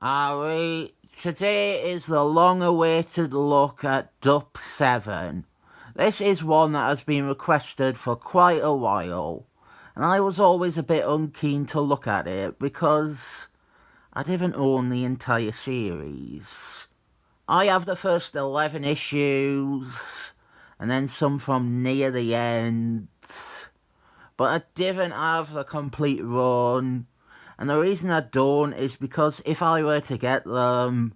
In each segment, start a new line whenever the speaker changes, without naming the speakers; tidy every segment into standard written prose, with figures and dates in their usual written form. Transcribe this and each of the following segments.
Alright, today is the long-awaited look at D.P.7. This is one that has been requested for quite a while, and I was always a bit unkeen to look at it because I didn't own the entire series. I have the first 11 issues, and then some from near the end, but I didn't have the complete run. And the reason I don't is because if I were to get them,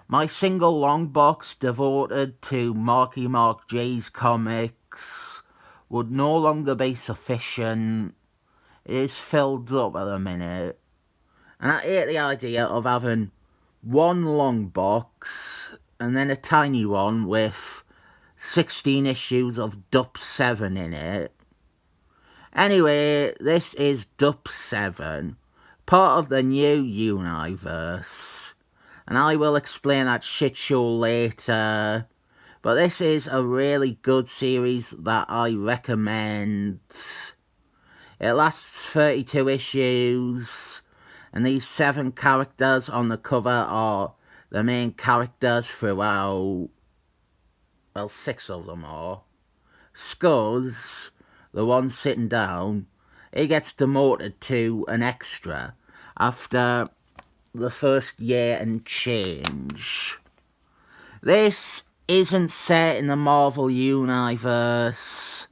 my single long box devoted to Marky Mark J's comics would no longer be sufficient. It is filled up at the minute. And I hate the idea of having one long box and then a tiny one with 16 issues of D.P.7 in it. Anyway, this is D.P.7. Part of the new universe, and I will explain that shit show later, but this is a really good series that I recommend. It lasts 32 issues, and these 7 characters on the cover are the main characters throughout. Well, 6 of them are. Scuzz, the one sitting down, he gets demoted to an extra after the first year and change. This isn't set in the Marvel universe,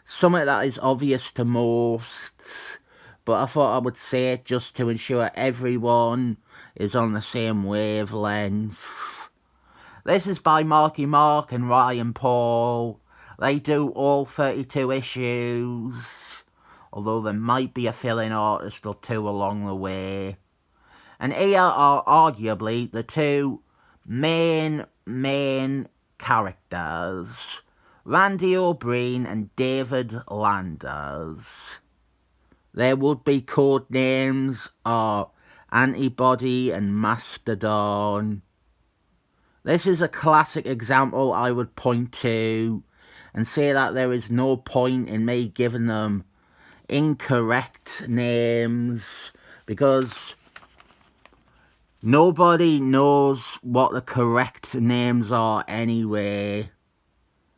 something that is obvious to most, but I thought I would say it just to ensure everyone is on the same wavelength. This is by Marky Mark and Ryan Paul. They do all 32 issues, although there might be a fill-in artist or two along the way. And here are arguably the two main characters, Randy O'Brien and David Landers. Their would-be code names are Antibody and Mastodon. This is a classic example I would point to and say that there is no point in me giving them incorrect names because nobody knows what the correct names are anyway.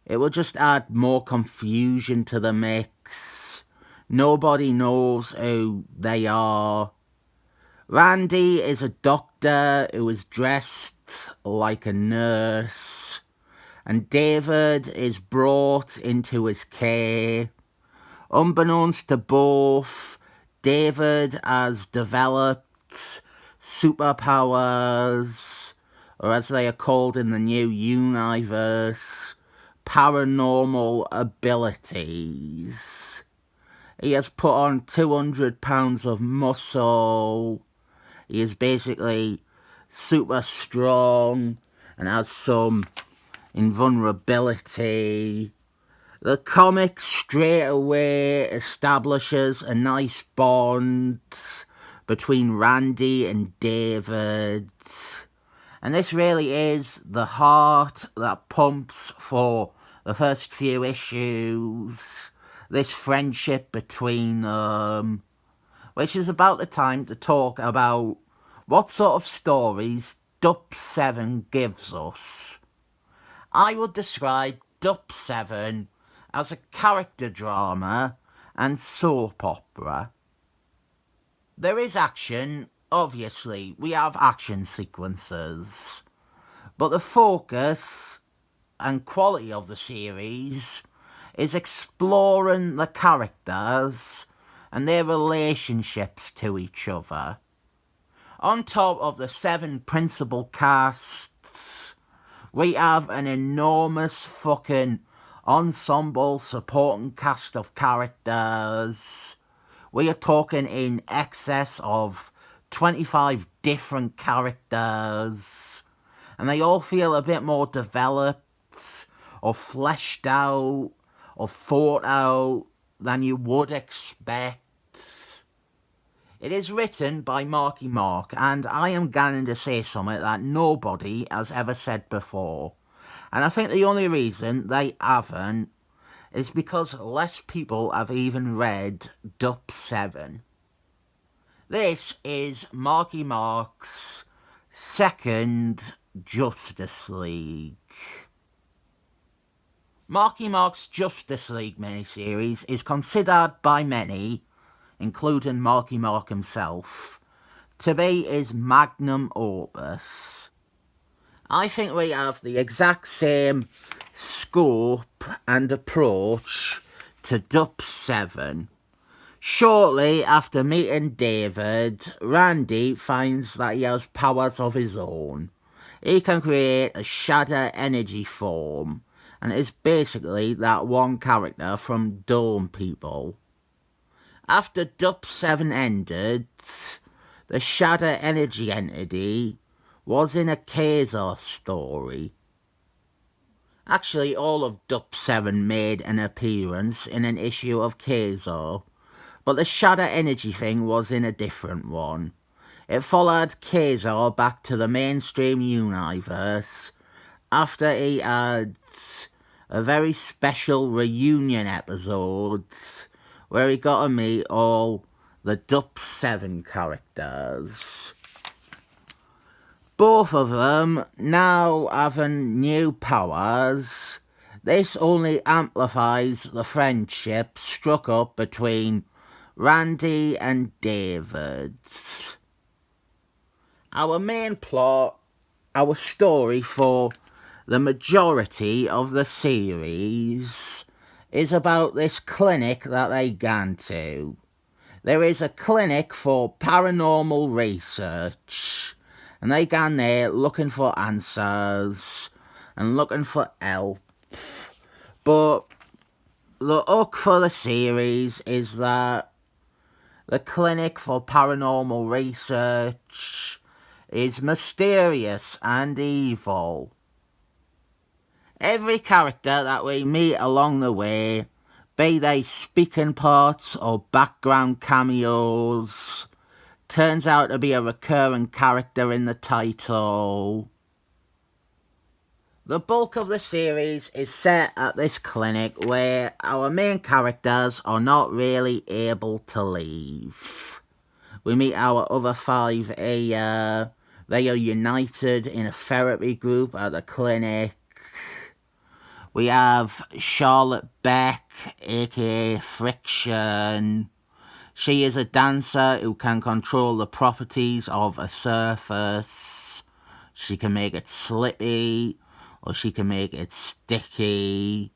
It will just add more confusion to the mix. Nobody knows who they are. Randy is a doctor who is dressed like a nurse, and David is brought into his care. Unbeknownst to both, David has developed superpowers, or as they are called in the new universe, paranormal abilities. He has put on 200 pounds of muscle. He is basically super strong and has some invulnerability. The comic straight away establishes a nice bond between Randy and David. And this really is the heart that pumps for the first few issues. This friendship between them, which is about the time to talk about what sort of stories D.P.7 gives us. I would describe D.P.7 as a character drama and soap opera. There is action, obviously, we have action sequences, but the focus and quality of the series is exploring the characters and their relationships to each other. On top of the 7 principal casts, we have an enormous fucking ensemble supporting cast of characters. We are talking in excess of 25 different characters, and they all feel a bit more developed or fleshed out or thought out than you would expect. It is written by Marky Mark, and I am going to say something that nobody has ever said before. And I think the only reason they haven't is because less people have even read D.P.7. This is Marky Mark's Second, Justice League. Marky Mark's Justice League miniseries is considered by many, including Marky Mark himself, to be his magnum opus. I think we have the exact same scope and approach to D.P.7. Shortly after meeting David, Randy finds that he has powers of his own. He can create a shadow energy form, and is basically that one character from Dome People. After D.P.7 ended, the shadow energy entity was in a Kazar story. Actually, all of D.P.7 made an appearance in an issue of Kazar, but the shadow energy thing was in a different one. It followed Kazar back to the mainstream universe after he had a very special reunion episode where he got to meet all the D.P.7 characters. Both of them now having new powers. This only amplifies the friendship struck up between Randy and David. Our main plot, our story for the majority of the series, is about this clinic that they gone to. There is a clinic for paranormal research, and they gone there looking for answers and looking for help. But the hook for the series is that the clinic for paranormal research is mysterious and evil. Every character that we meet along the way, be they speaking parts or background cameos, turns out to be a recurring character in the title. The bulk of the series is set at this clinic where our main characters are not really able to leave. We meet our other 5 here. They are united in a therapy group at the clinic. We have Charlotte Beck, aka Friction. She is a dancer who can control the properties of a surface. She can make it slippy, or she can make it sticky.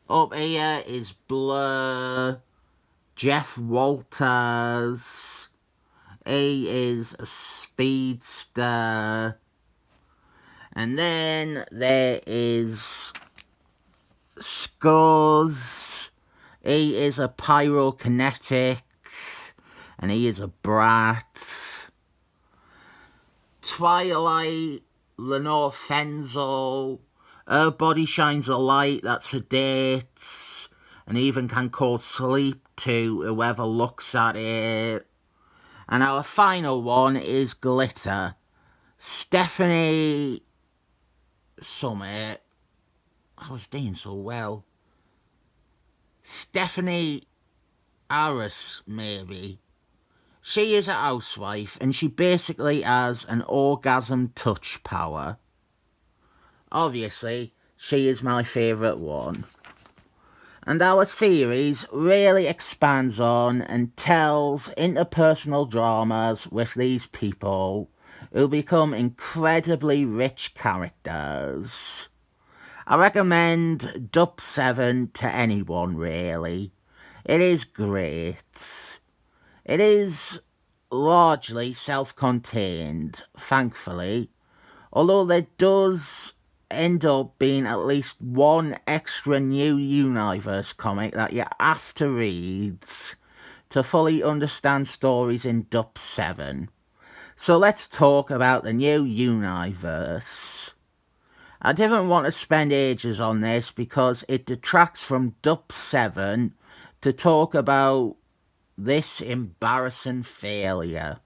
Up here is Blur, Jeff Walters. He is a speedster. And then there is Scuzz. He is a pyrokinetic, and he is a brat. Twilight, Lenore Fenzel. Her body shines a light that sedates, and even can cause sleep to whoever looks at it. And our final one is Glitter. Stephanie Summit. I was doing so well. Stephanie Harris, maybe. She is a housewife, and she basically has an orgasm touch power. Obviously, she is my favourite one. And our series really expands on and tells interpersonal dramas with these people who become incredibly rich characters. I recommend D.P.7 to anyone, really. It is great. It is largely self-contained, thankfully, although there does end up being at least one extra new universe comic that you have to read to fully understand stories in D.P.7. So let's talk about the new universe. I didn't want to spend ages on this because it detracts from D.P.7 to talk about this embarrassing failure.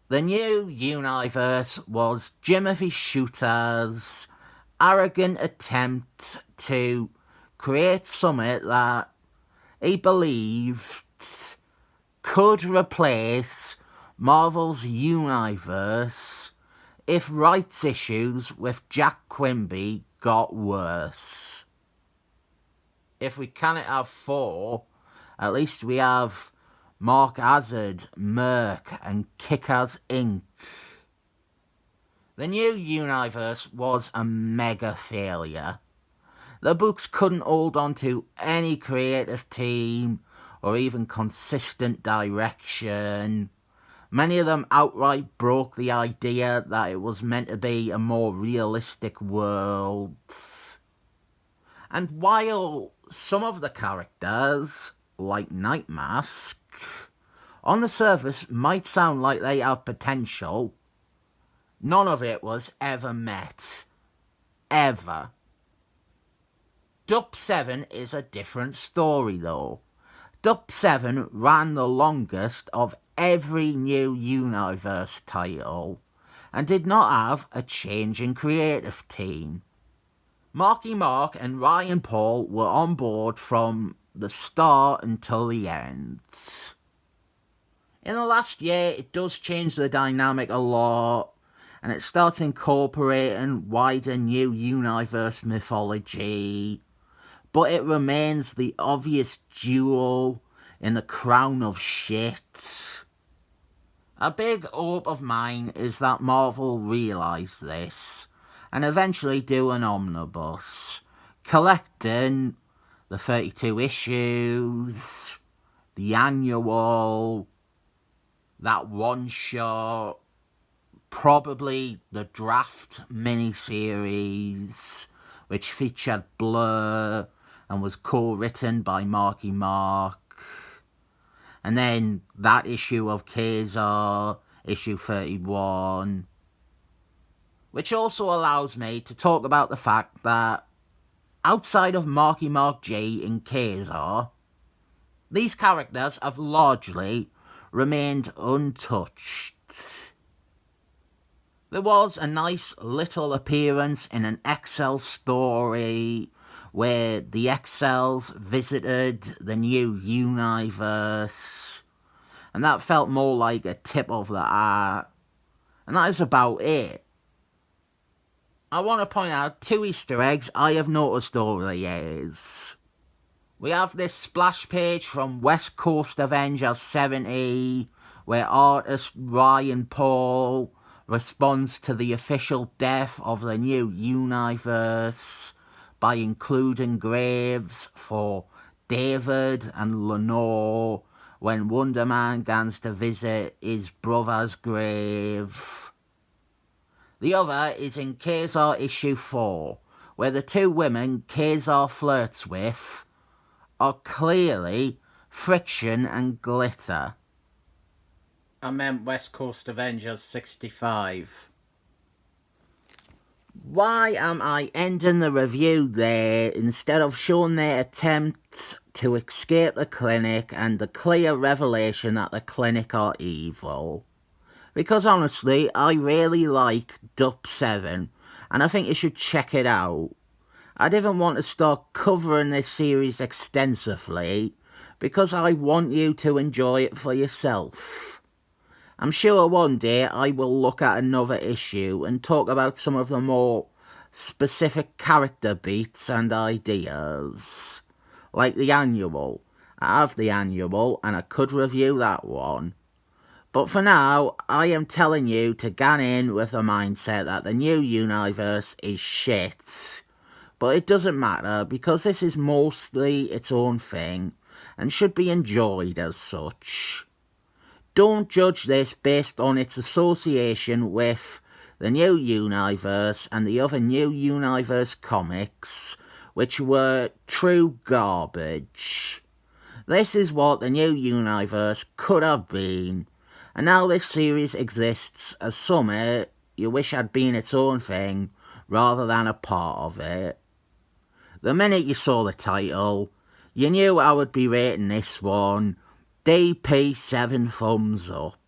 The new universe was Jimothy Shooter's arrogant attempt to create something that he believed could replace Marvel's universe if rights issues with Jack Quimby got worse. If we cannot have 4, at least we have Mark Hazard, Merc, and Kick-Ass Inc. The new universe was a mega failure. The books couldn't hold on to any creative team or even consistent direction. Many of them outright broke the idea that it was meant to be a more realistic world. And while some of the characters, like Night Mask, on the surface might sound like they have potential, none of it was ever met. Ever. D.P.7 is a different story though. D.P.7 ran the longest of every new universe title and did not have a change in creative team. Marky Mark and Ryan Paul were on board from the start until the end. In the last year, it does change the dynamic a lot, and it starts incorporating wider new universe mythology, but it remains the obvious jewel in the crown of shit. A big hope of mine is that Marvel realise this and eventually do an omnibus, collecting the 32 issues, the annual, that one shot, probably the draft miniseries, which featured Blur and was co-written by Marky Mark. And then that issue of Kazar, issue 31, which also allows me to talk about the fact that outside of Marky Mark G and Kazar, these characters have largely remained untouched. There was a nice little appearance in an XL story where the XLs visited the new universe, and that felt more like a tip of the hat, and that is about it. I want to point out 2 Easter eggs I have noticed over the years. We have this splash page from West Coast Avengers 70, where artist Ryan Paul responds to the official death of the new universe by including graves for David and Lenore when Wonder Man goes to visit his brother's grave. The other is in Kazar issue 4, where the 2 women Kazar flirts with are clearly Friction and Glitter. I meant West Coast Avengers 65. Why am I ending the review there instead of showing their attempt to escape the clinic and the clear revelation that the clinic are evil? Because honestly, I really like D.P.7 and I think you should check it out. I didn't want to start covering this series extensively because I want you to enjoy it for yourself. I'm sure one day I will look at another issue and talk about some of the more specific character beats and ideas. Like the annual. I have the annual and I could review that one. But for now, I am telling you to get in with the mindset that the new universe is shit. But it doesn't matter because this is mostly its own thing and should be enjoyed as such. Don't judge this based on its association with the new universe and the other new universe comics, which were true garbage. This is what the new universe could have been, and now this series exists as something you wish had been its own thing rather than a part of it. The minute you saw the title, you knew I would be rating this one D.P.7 thumbs up.